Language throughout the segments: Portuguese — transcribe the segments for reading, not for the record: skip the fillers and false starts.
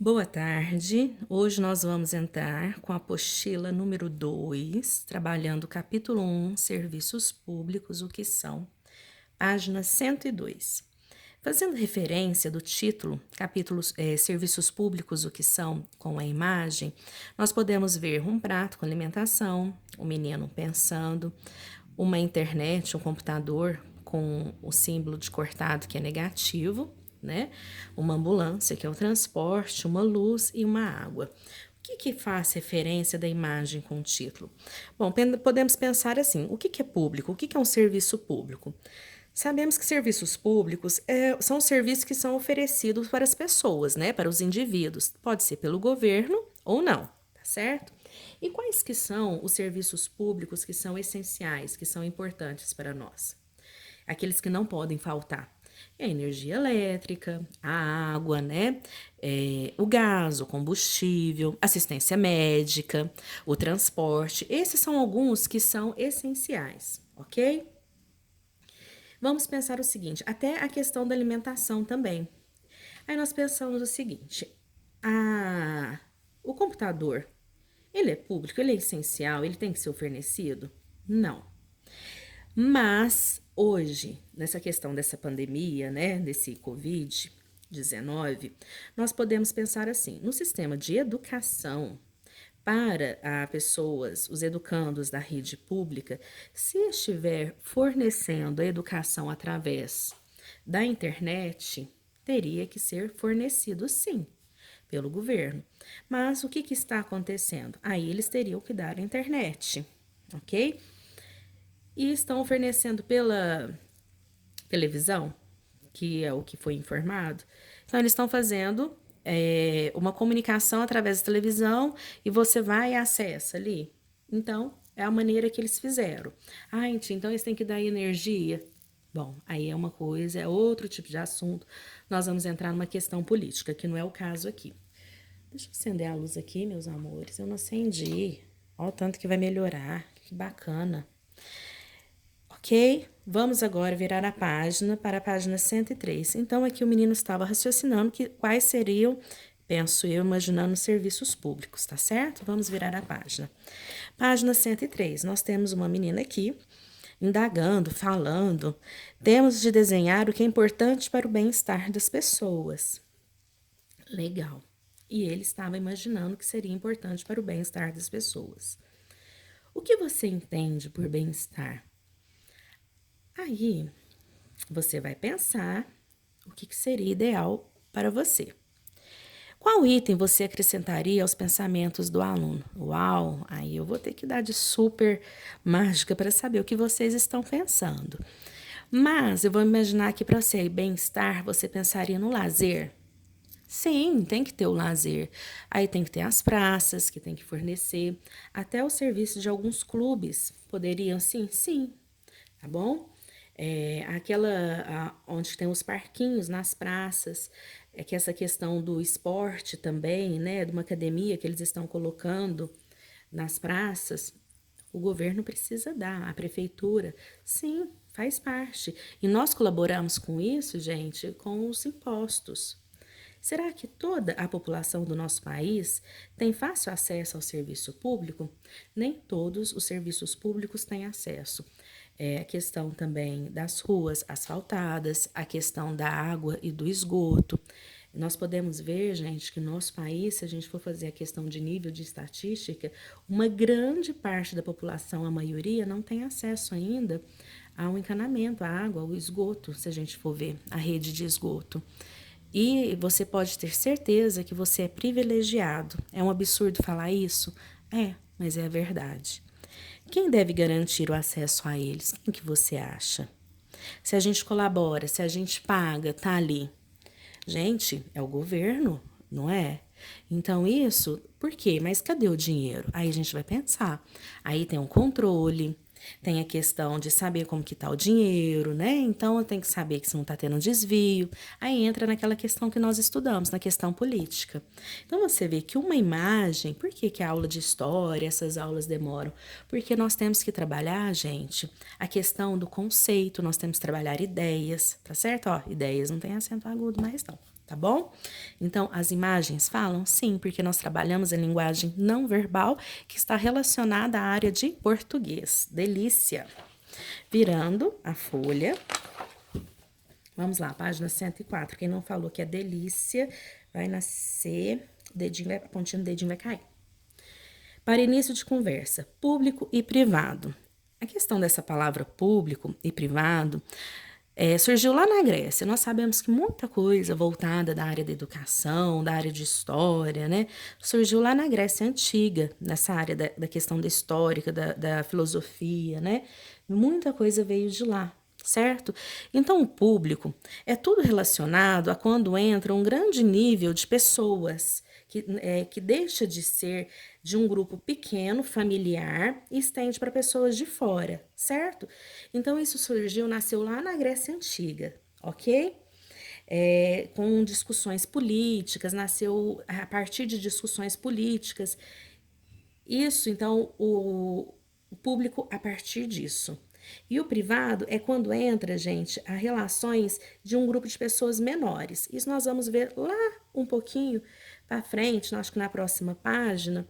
Boa tarde. Hoje nós vamos entrar com a apostila número 2, trabalhando o capítulo 1, Serviços Públicos, o que são, página 102. Fazendo referência do título, capítulos Serviços Públicos, o que são, com a imagem, nós podemos ver um prato com alimentação, um menino pensando, uma internet, um computador com o símbolo de cortado que é negativo, né? Uma ambulância, que é o transporte, uma luz e uma água. O que faz referência da imagem com o título? Bom, podemos pensar assim: o que é público? O que é um serviço público? Sabemos que serviços públicos são serviços que são oferecidos para as pessoas, né? Para os indivíduos. Pode ser pelo governo ou não, tá certo? E quais que são os serviços públicos que são essenciais, que são importantes para nós? Aqueles que não podem faltar. É a energia elétrica, a água, né? O gás, o combustível, assistência médica, o transporte. Esses são alguns que são essenciais, ok? Vamos pensar o seguinte, até a questão da alimentação também. Aí nós pensamos o seguinte, o computador, ele é público, ele é essencial, ele tem que ser fornecido? Não. Mas hoje, nessa questão dessa pandemia, né, desse Covid-19, nós podemos pensar assim: no sistema de educação para pessoas, os educandos da rede pública, se estiver fornecendo a educação através da internet, teria que ser fornecido sim pelo governo. Mas o que está acontecendo? Aí eles teriam que dar a internet, ok? E estão fornecendo pela televisão, que é o que foi informado. Então, eles estão fazendo uma comunicação através da televisão e você vai e acessa ali. Então, é a maneira que eles fizeram. Ah, então eles têm que dar energia. Bom, aí é uma coisa, é outro tipo de assunto. Nós vamos entrar numa questão política, que não é o caso aqui. Deixa eu acender a luz aqui, meus amores. Eu não acendi. Olha o tanto que vai melhorar. Que bacana. Ok? Vamos agora virar a página para a página 103. Então, aqui o menino estava raciocinando quais seriam, penso eu, imaginando serviços públicos, tá certo? Vamos virar a página. Página 103. Nós temos uma menina aqui, indagando, falando. Temos de desenhar o que é importante para o bem-estar das pessoas. Legal. E ele estava imaginando que seria importante para o bem-estar das pessoas. O que você entende por bem-estar? Aí, você vai pensar o que seria ideal para você. Qual item você acrescentaria aos pensamentos do aluno? Uau, aí eu vou ter que dar de super mágica para saber o que vocês estão pensando. Mas eu vou imaginar que para você bem-estar, você pensaria no lazer. Sim, tem que ter o lazer. Aí tem que ter as praças, que tem que fornecer. Até o serviço de alguns clubes poderiam, sim, tá bom? Onde tem os parquinhos nas praças, que essa questão do esporte também, né, de uma academia que eles estão colocando nas praças, o governo precisa dar, a prefeitura, sim, faz parte. E nós colaboramos com isso, gente, com os impostos. Será que toda a população do nosso país tem fácil acesso ao serviço público? Nem todos os serviços públicos têm acesso. A questão também das ruas asfaltadas, a questão da água e do esgoto. Nós podemos ver, gente, que no nosso país, se a gente for fazer a questão de nível de estatística, uma grande parte da população, a maioria, não tem acesso ainda ao encanamento, à água, ao esgoto, se a gente for ver a rede de esgoto. E você pode ter certeza que você é privilegiado. É um absurdo falar isso? É, mas é a verdade. Quem deve garantir o acesso a eles? Quem que você acha? Se a gente colabora, se a gente paga, tá ali. Gente, é o governo, não é? Então isso, por quê? Mas cadê o dinheiro? Aí a gente vai pensar. Aí tem um controle, tem a questão de saber como que tá o dinheiro, né? Então eu tenho que saber que se não tá tendo desvio. Aí entra naquela questão que nós estudamos, na questão política. Então você vê que uma imagem, por que que a aula de história, essas aulas demoram? Porque nós temos que trabalhar, gente, a questão do conceito, nós temos que trabalhar ideias, tá certo? Ó, ideias não tem acento agudo mais não. tá bom? Então, as imagens falam? Sim, porque nós trabalhamos a linguagem não verbal que está relacionada à área de português. Delícia! Virando a folha. Vamos lá, página 104. Quem não falou que é delícia, vai nascer, a pontinha do dedinho vai cair. Para início de conversa, público e privado. A questão dessa palavra público e privado surgiu lá na Grécia. Nós sabemos que muita coisa voltada da área da educação, da área de história, né? Surgiu lá na Grécia Antiga, nessa área da questão da histórica, da filosofia, né? Muita coisa veio de lá, certo? Então, o público é tudo relacionado a quando entra um grande nível de pessoas que deixa de ser de um grupo pequeno, familiar, e estende para pessoas de fora, certo? Então, isso nasceu lá na Grécia Antiga, ok? Com discussões políticas, nasceu a partir de discussões políticas. Isso, então, o público a partir disso. E o privado é quando entra, gente, a relações de um grupo de pessoas menores. Isso nós vamos ver lá um pouquinho para frente, acho que na próxima página,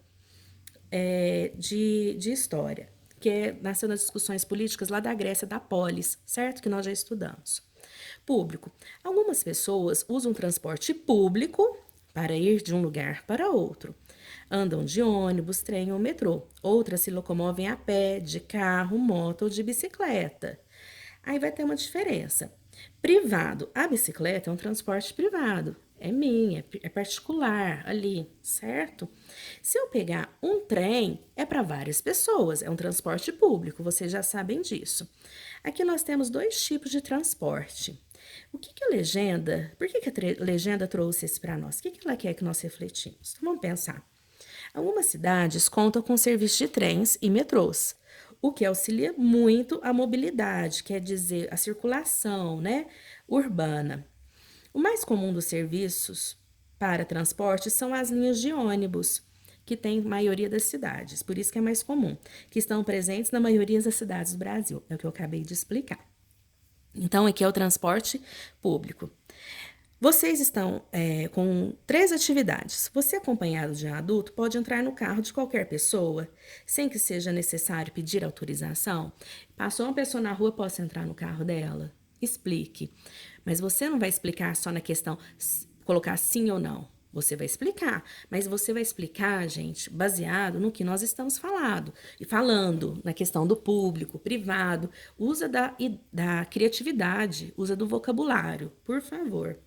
de história, que nasceu nas discussões políticas lá da Grécia, da polis, certo? Que nós já estudamos. Público. Algumas pessoas usam transporte público para ir de um lugar para outro. Andam de ônibus, trem ou metrô. Outras se locomovem a pé, de carro, moto ou de bicicleta. Aí vai ter uma diferença. Privado. A bicicleta é um transporte privado. É minha, é particular ali, certo? Se eu pegar um trem, é para várias pessoas, é um transporte público, vocês já sabem disso. Aqui nós temos dois tipos de transporte. O que a legenda, por que a legenda trouxe isso para nós? O que ela quer que nós refletimos? Então vamos pensar. Algumas cidades contam com serviço de trens e metrôs, o que auxilia muito a mobilidade, quer dizer, a circulação, né, urbana. O mais comum dos serviços para transporte são as linhas de ônibus, que tem maioria das cidades, por isso que é mais comum, que estão presentes na maioria das cidades do Brasil, é o que eu acabei de explicar. Então, aqui é o transporte público. Vocês estão com 3 atividades. Você, acompanhado de um adulto, pode entrar no carro de qualquer pessoa, sem que seja necessário pedir autorização. Passou uma pessoa na rua, posso entrar no carro dela? Explique. Mas você não vai explicar só na questão, colocar sim ou não. Você vai explicar, mas você vai explicar, gente, baseado no que nós estamos falando na questão do público, privado. Usa da criatividade, usa do vocabulário, por favor.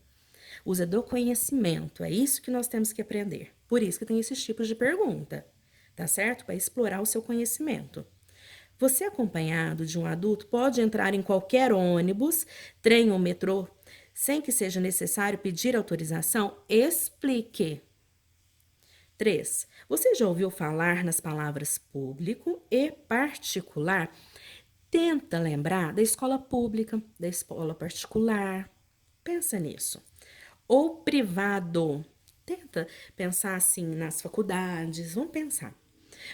Usa do conhecimento, é isso que nós temos que aprender. Por isso que tem esses tipos de pergunta, tá certo? Para explorar o seu conhecimento. Você, acompanhado de um adulto, pode entrar em qualquer ônibus, trem ou metrô, sem que seja necessário pedir autorização? Explique. 3. Você já ouviu falar nas palavras público e particular? Tenta lembrar da escola pública, da escola particular. Pensa nisso. Ou privado. Tenta pensar assim nas faculdades. Vamos pensar.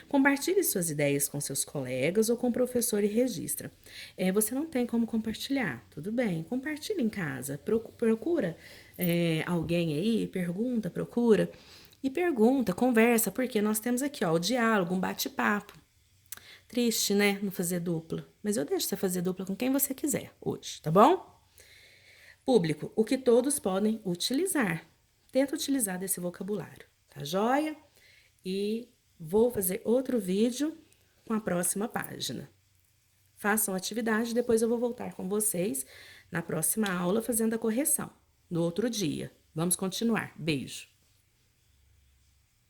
Compartilhe suas ideias com seus colegas ou com o professor e registra. Você não tem como compartilhar, tudo bem, compartilhe em casa, procura alguém aí, procura e pergunta, conversa, porque nós temos aqui o diálogo, um bate-papo. Triste, né, não fazer dupla, mas eu deixo você fazer dupla com quem você quiser hoje, tá bom? Público, o que todos podem utilizar. Tenta utilizar desse vocabulário, tá joia? E vou fazer outro vídeo com a próxima página. Façam a atividade, depois eu vou voltar com vocês na próxima aula fazendo a correção, no outro dia. Vamos continuar. Beijo!